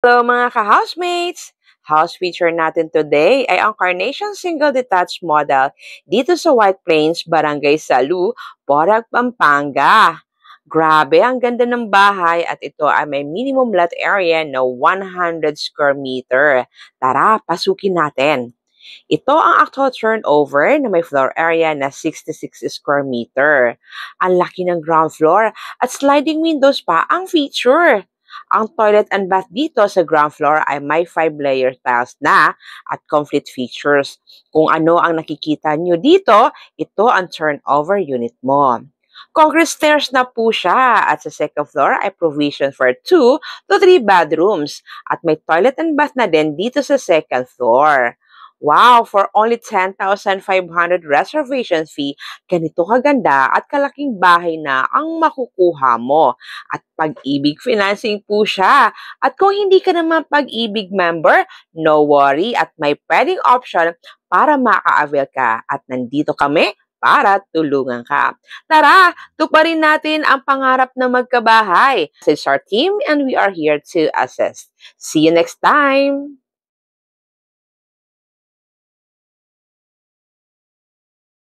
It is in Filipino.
Hello mga ka-housemates! House feature natin today ay ang Carnation Single Detached Model dito sa White Plains, Barangay Salud, Porac, Pampanga. Grabe, ang ganda ng bahay at ito ay may minimum lot area na 100 square meter. Tara, pasukin natin. Ito ang actual turnover na may floor area na 66 square meter. Ang laki ng ground floor at sliding windows pa ang feature. Ang toilet and bath dito sa ground floor ay may 5-layer tiles na at complete features. Kung ano ang nakikita nyo dito, ito ang turnover unit mo. Concrete stairs na po siya at sa second floor ay provision for 2 to 3 bedrooms at may toilet and bath na din dito sa second floor. Wow, for only 10,500 reservation fee, ganito kaganda at kalaking bahay na ang makukuha mo. At Pag-ibig financing po siya. At kung hindi ka naman Pag-ibig member, no worry at may pwedeng option para maka-avail ka. At nandito kami para tulungan ka. Tara, tuparin natin ang pangarap na magkabahay. This is our team and we are here to assist. See you next time!